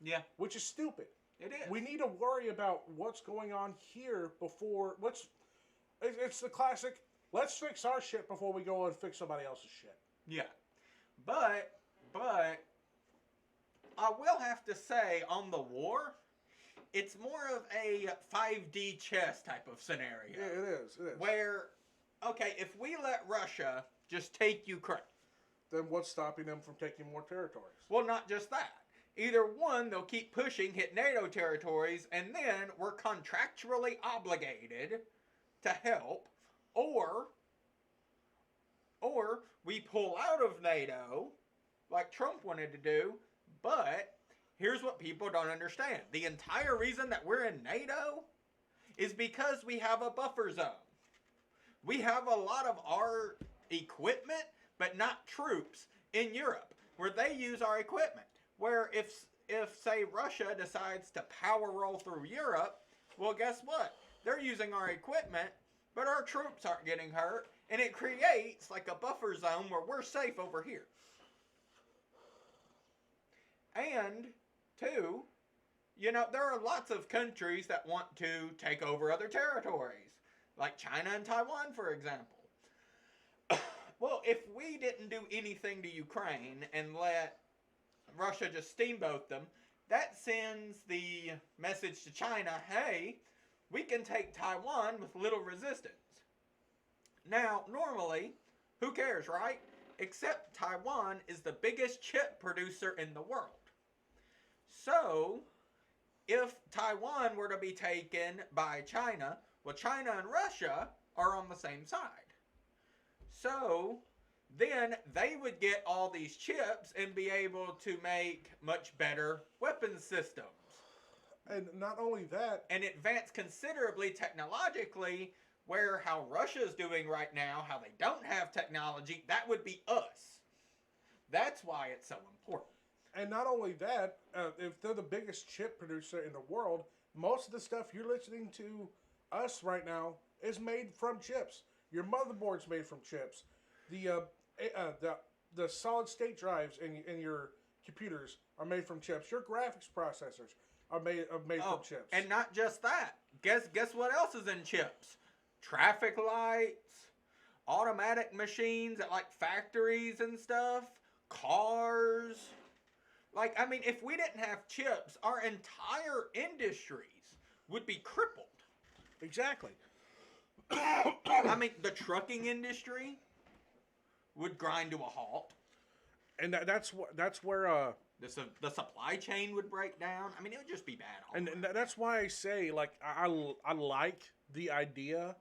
Speaker 2: Yeah,
Speaker 1: which is stupid.
Speaker 2: it is.
Speaker 1: We need to worry about what's going on here before. It's the classic. Let's fix our shit before we go and fix somebody else's shit.
Speaker 2: Yeah, but I will have to say on the war, it's more of a 5D chess type of scenario.
Speaker 1: Yeah, it is. It is.
Speaker 2: Where, okay, if we let Russia just take Ukraine,
Speaker 1: Then what's stopping them from taking more territories?
Speaker 2: well, not just that. Either one, they'll keep pushing, hit NATO territories, and then we're contractually obligated to help, or we pull out of NATO, like Trump wanted to do, but here's what people don't understand. The entire reason that we're in NATO is because we have a buffer zone. We have a lot of our equipment, but not troops in Europe, where they use our equipment. Where if say Russia decides to power roll through Europe, well, guess what? They're using our equipment, but our troops aren't getting hurt, and it creates like a buffer zone where we're safe over here. And two, there are lots of countries that want to take over other territories, like China and Taiwan, for example. Well, if we didn't do anything to Ukraine and let Russia just steamboat them, that sends the message to China, hey, we can take Taiwan with little resistance. Now, normally, who cares, right? Except Taiwan is the biggest chip producer in the world. So, if Taiwan were to be taken by China, well, China and Russia are on the same side. So, then they would get all these chips and be able to make much better weapon systems.
Speaker 1: And not only that,
Speaker 2: And advance considerably technologically, where how Russia's doing right now, how they don't have technology, that would be us. That's why it's so important.
Speaker 1: and not only that, if they're the biggest chip producer in the world, most of the stuff you're listening to us right now is made from chips. Your motherboard's made from chips. The solid state drives in your computers are made from chips. Your graphics processors are made from chips.
Speaker 2: And not just that. Guess what else is in chips? Traffic lights, automatic machines at like factories and stuff, cars. Like, I mean, if we didn't have chips, our entire industries would be crippled.
Speaker 1: Exactly.
Speaker 2: I mean, the trucking industry would grind to a halt.
Speaker 1: And that's where
Speaker 2: The supply chain would break down. I mean, it would just be bad.
Speaker 1: and that's why I say, like, I like the idea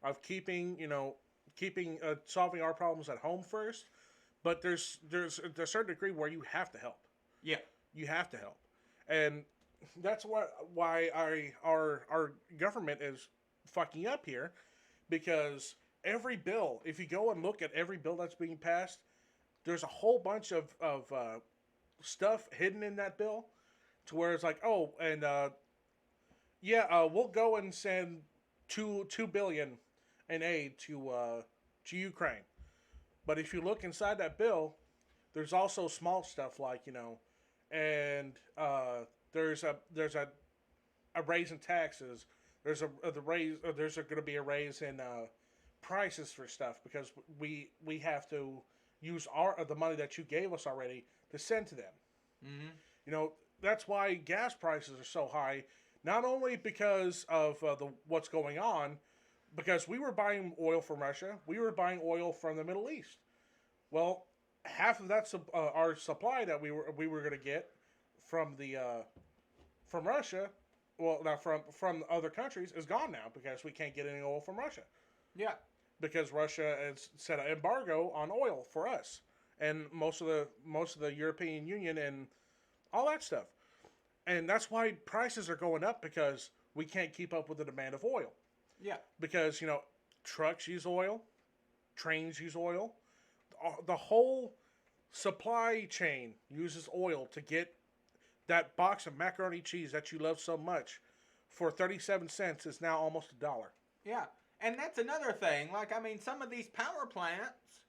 Speaker 1: of keeping solving our problems at home first, but there's a certain degree where you have to help.
Speaker 2: Yeah.
Speaker 1: You have to help, and that's why our government is fucking up here, because every bill, if you go and look at every bill that's being passed, there's a whole bunch of stuff hidden in that bill, to where it's like, oh, and we'll go and send $2 billion in aid to Ukraine, but if you look inside that bill, there's also small stuff like and there's a raise in taxes. There's there's going to be a raise in prices for stuff, because we have to use the money that you gave us already to send to them.
Speaker 2: Mm-hmm.
Speaker 1: That's why gas prices are so high. Not only because of what's going on, because we were buying oil from Russia, we were buying oil from the Middle East. Well, half of that's our supply that we were going to get from from Russia well, now from other countries is gone now because we can't get any oil from Russia
Speaker 2: Yeah.
Speaker 1: because Russia has set an embargo on oil for us and most of the European Union and all that stuff. And that's why prices are going up because we can't keep up with the demand of oil.
Speaker 2: Yeah.
Speaker 1: Because, trucks use oil, trains use oil, the whole supply chain uses oil to get that box of macaroni cheese that you love so much for 37 cents is now almost $1.
Speaker 2: Yeah. And that's another thing. Like, I mean, some of these power plants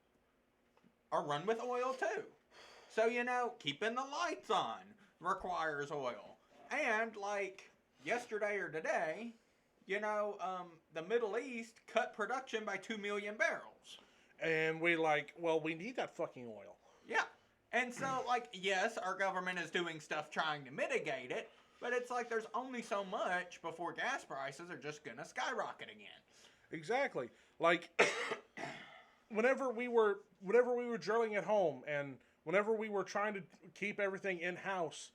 Speaker 2: are run with oil too. So, keeping the lights on requires oil. And, like, yesterday or today, the Middle East cut production by 2 million barrels.
Speaker 1: And we need that fucking oil.
Speaker 2: Yeah. And so, like, yes, our government is doing stuff trying to mitigate it, but it's like there's only so much before gas prices are just going to skyrocket again.
Speaker 1: Exactly. Like, whenever we were drilling at home and whenever we were trying to keep everything in-house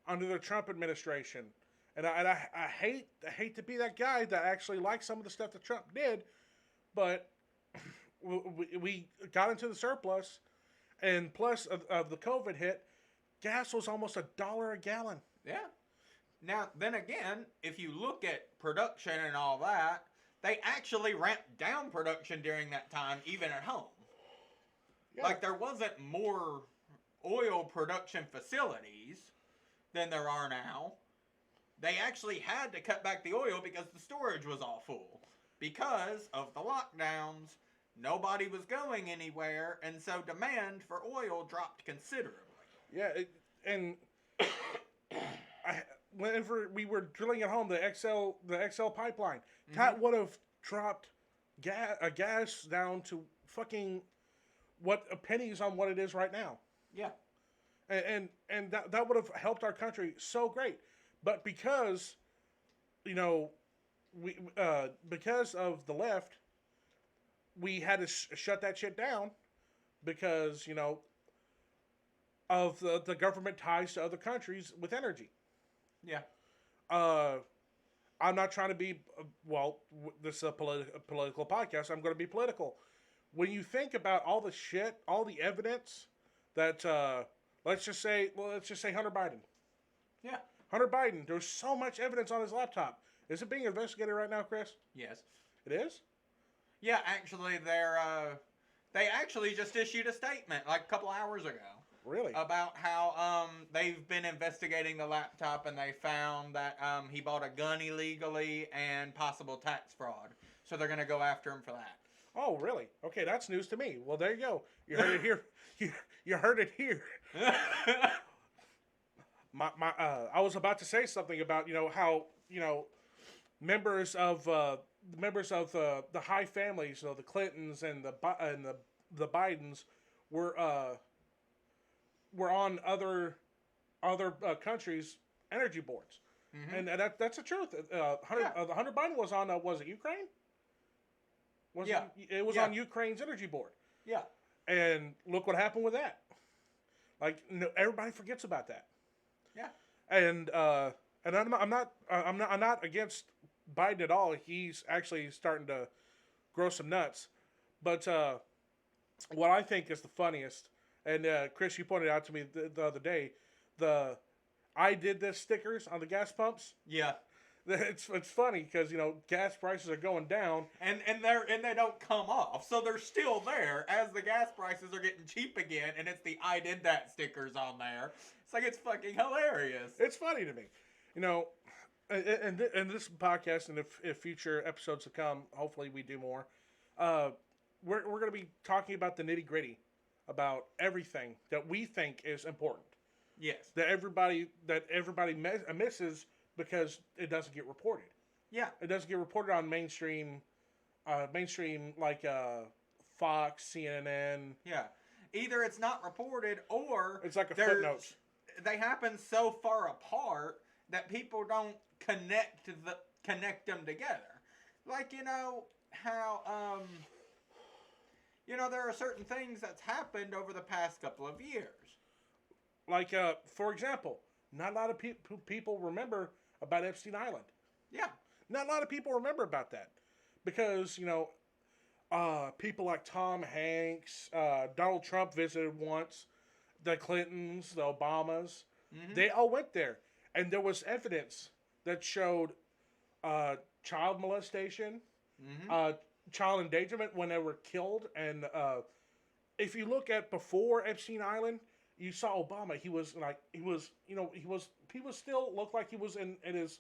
Speaker 1: under the Trump administration, and I hate to be that guy that actually likes some of the stuff that Trump did, but we got into the surplus, and plus of the COVID hit, gas was almost $1 a gallon.
Speaker 2: Yeah. Now, then again, if you look at production and all that, they actually ramped down production during that time, even at home. Yeah. Like, there wasn't more oil production facilities than there are now. They actually had to cut back the oil because the storage was all full. Because of the lockdowns, nobody was going anywhere, and so demand for oil dropped considerably.
Speaker 1: Yeah, whenever we were drilling at home, the XL pipeline, that would have dropped gas down to fucking pennies on what it is right now.
Speaker 2: Yeah.
Speaker 1: And that would have helped our country so great. But because, because of the left, we had to shut that shit down because, of the government ties to other countries with energy.
Speaker 2: Yeah.
Speaker 1: I'm not trying to be, this is a political podcast. I'm going to be political. When you think about all the shit, all the evidence that, let's just say Hunter Biden.
Speaker 2: Yeah.
Speaker 1: Hunter Biden, there's so much evidence on his laptop. Is it being investigated right now, Chris?
Speaker 2: Yes.
Speaker 1: It is?
Speaker 2: Yeah, actually, they actually just issued a statement like a couple hours ago.
Speaker 1: Really?
Speaker 2: About how they've been investigating the laptop and they found that he bought a gun illegally and possible tax fraud. So they're going to go after him for that.
Speaker 1: Oh, really? Okay, that's news to me. Well, there you go. You heard it here. You heard it here. I was about to say something about how members of the high families, the Clintons and the Bidens were on other countries' energy boards, and that's the truth. Hunter Biden was on was it Ukraine? It was on Ukraine's energy board.
Speaker 2: Yeah,
Speaker 1: and look what happened with that. Like everybody forgets about that.
Speaker 2: Yeah,
Speaker 1: and I'm not against Biden at all. He's actually starting to grow some nuts, but what I think is the funniest. And Chris, you pointed out to me the other day, the "I did this" stickers on the gas pumps.
Speaker 2: Yeah,
Speaker 1: it's funny because gas prices are going down,
Speaker 2: and they don't come off, so they're still there as the gas prices are getting cheap again, and it's the "I did that" stickers on there. It's like it's fucking hilarious.
Speaker 1: It's funny to me, and this podcast and if future episodes to come, hopefully we do more. We're going to be talking about the nitty gritty. About everything that we think is important.
Speaker 2: Yes.
Speaker 1: That everybody misses because it doesn't get reported.
Speaker 2: Yeah.
Speaker 1: It doesn't get reported on mainstream like Fox, CNN.
Speaker 2: Yeah. Either it's not reported or
Speaker 1: it's like a footnote.
Speaker 2: They happen so far apart that people don't connect them together. Like how there are certain things that's happened over the past couple of years.
Speaker 1: Like, for example, not a lot of people remember about Epstein Island.
Speaker 2: Yeah.
Speaker 1: Not a lot of people remember about that because people like Tom Hanks, Donald Trump visited once, the Clintons, the Obamas,
Speaker 2: Mm-hmm.
Speaker 1: they all went there, and there was evidence that showed child molestation,
Speaker 2: Mm-hmm.
Speaker 1: uh, child endangerment when they were killed, and if you look at before Epstein Island, you saw Obama. He was still looked like he was in his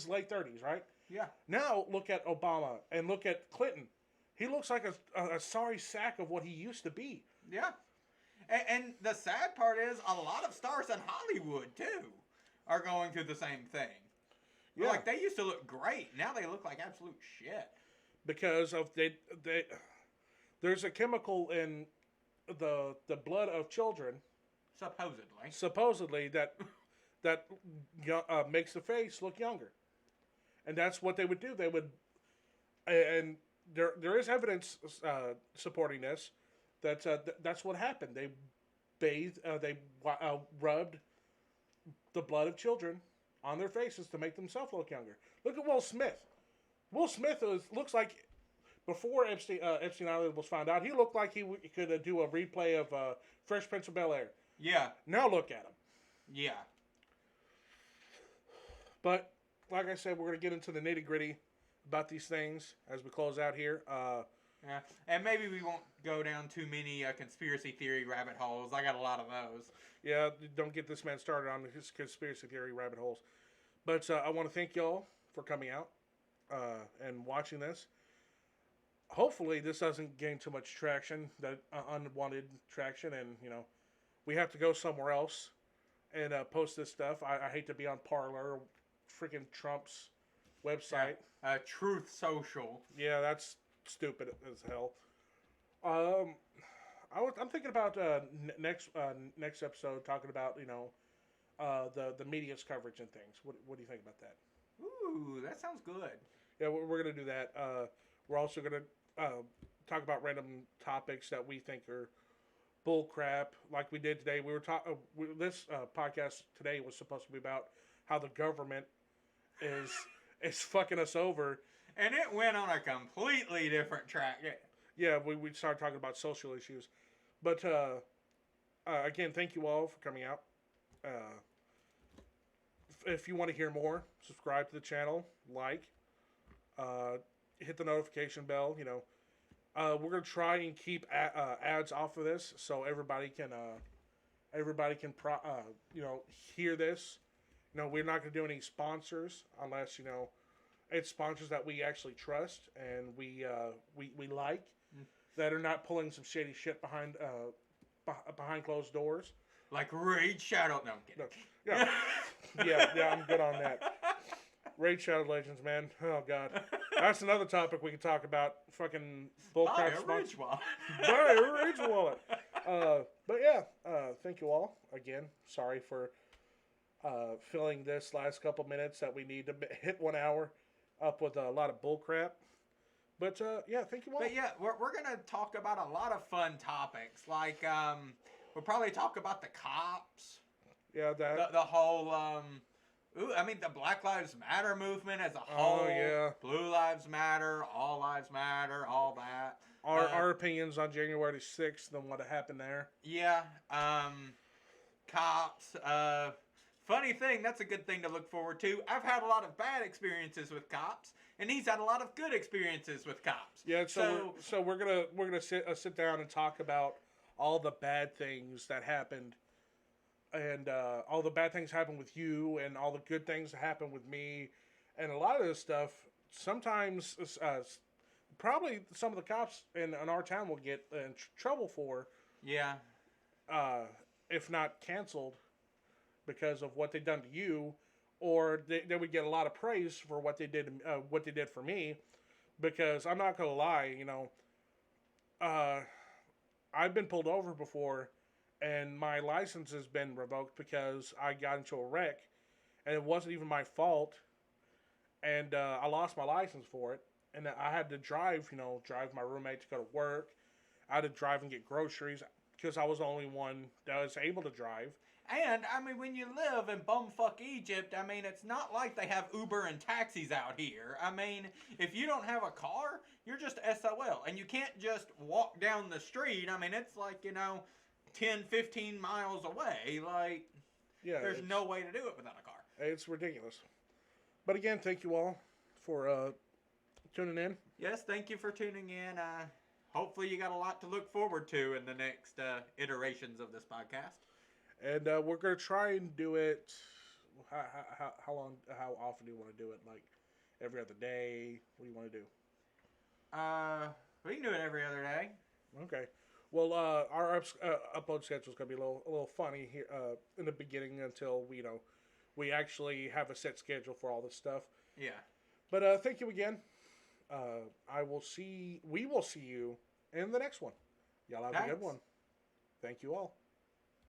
Speaker 1: late 30s, right?
Speaker 2: Yeah.
Speaker 1: Now look at Obama and look at Clinton. He looks like a sorry sack of what he used to be.
Speaker 2: Yeah. And the sad part is, a lot of stars in Hollywood too are going through the same thing.
Speaker 1: Yeah,
Speaker 2: Like, they used to look great. Now they look like absolute shit.
Speaker 1: because of there's a chemical in the blood of children
Speaker 2: Supposedly.
Speaker 1: supposedly that makes the face look younger, and that's what they would do. They would, and there is evidence supporting this. That's what happened. They rubbed the blood of children on their faces to make themselves look younger. Look at Will Smith. Will Smith looks like before Epstein Island was found out. He looked like he could do a replay of Fresh Prince of Bel Air.
Speaker 2: Yeah.
Speaker 1: Now look at him.
Speaker 2: Yeah.
Speaker 1: But like I said, we're gonna get into the nitty gritty about these things as we close out here.
Speaker 2: Yeah. And maybe we won't go down too many conspiracy theory rabbit holes. I got a lot of those.
Speaker 1: Yeah, don't get this man started on his conspiracy theory rabbit holes. But I want to thank y'all for coming out and watching this. Hopefully, this doesn't gain too much traction, that unwanted traction, and we have to go somewhere else and post this stuff. I hate to be on Parler, freaking Trump's website.
Speaker 2: Yeah. Truth Social.
Speaker 1: Yeah, that's stupid as hell. I'm thinking about next episode talking about the media's coverage and things. What do you think about that?
Speaker 2: Ooh, that sounds good.
Speaker 1: Yeah, we're gonna do that. We're also gonna talk about random topics that we think are bull crap, like we did today. We were talking. This podcast today was supposed to be about how the government is fucking us over.
Speaker 2: And it went on a completely different track.
Speaker 1: Yeah, we started talking about social issues. But again, thank you all for coming out. If you want to hear more, subscribe to the channel, hit the notification bell. We're gonna try and keep ads off of this, so everybody can hear this. We're not gonna do any sponsors unless it's sponsors that we actually trust and we like, that are not pulling some shady shit behind closed doors.
Speaker 2: Like Raid Shadow. No, I'm kidding.
Speaker 1: No. Yeah, I'm good on that. Raid Shadow Legends, man. Oh, God. That's another topic we can talk about. Fucking bullcrap
Speaker 2: Buy a Rage Wallet.
Speaker 1: Buy a Rage Wallet. But yeah, thank you all. Again, sorry for filling this last couple minutes that we need to hit 1 hour up with a lot of bullcrap. But yeah, thank you all.
Speaker 2: But yeah, we're going to talk about a lot of fun topics. Like, we'll probably talk about the cops.
Speaker 1: Yeah, that.
Speaker 2: The whole, the Black Lives Matter movement as a whole.
Speaker 1: Oh, yeah.
Speaker 2: Blue Lives Matter, All Lives Matter, all that.
Speaker 1: Our opinions on January 6th and what happened there.
Speaker 2: Yeah. Cops. Funny thing, that's a good thing to look forward to. I've had a lot of bad experiences with cops, and he's had a lot of good experiences with cops.
Speaker 1: Yeah, so we're gonna sit down and talk about all the bad things that happened, and all the bad things happened with you, and all the good things that happened with me, and a lot of this stuff. Sometimes, probably some of the cops in our town will get in trouble for.
Speaker 2: Yeah.
Speaker 1: If not canceled, because of what they've done to you, or they would get a lot of praise for what they did for me, because I'm not gonna lie, I've been pulled over before, and my license has been revoked because I got into a wreck, and it wasn't even my fault, and I lost my license for it, and I had to drive my roommate to go to work. I had to drive and get groceries because I was the only one that was able to drive.
Speaker 2: And, I mean, when you live in bumfuck Egypt, I mean, it's not like they have Uber and taxis out here. I mean, if you don't have a car, you're just SOL. And you can't just walk down the street. I mean, it's like, 10, 15 miles away. Like,
Speaker 1: Yeah,
Speaker 2: there's no way to do it without a car.
Speaker 1: it's ridiculous. But again, thank you all for tuning in.
Speaker 2: Yes, thank you for tuning in. Hopefully you got a lot to look forward to in the next iterations of this podcast.
Speaker 1: And we're gonna try and do it. How long? How often do you want to do it? Like every other day? What do you want to do?
Speaker 2: We can do it every other day.
Speaker 1: Okay. Well, our upload schedule is gonna be a little funny here in the beginning until we actually have a set schedule for all this stuff.
Speaker 2: Yeah.
Speaker 1: But thank you again. We will see you in the next one. Y'all have a good one. Thank you all.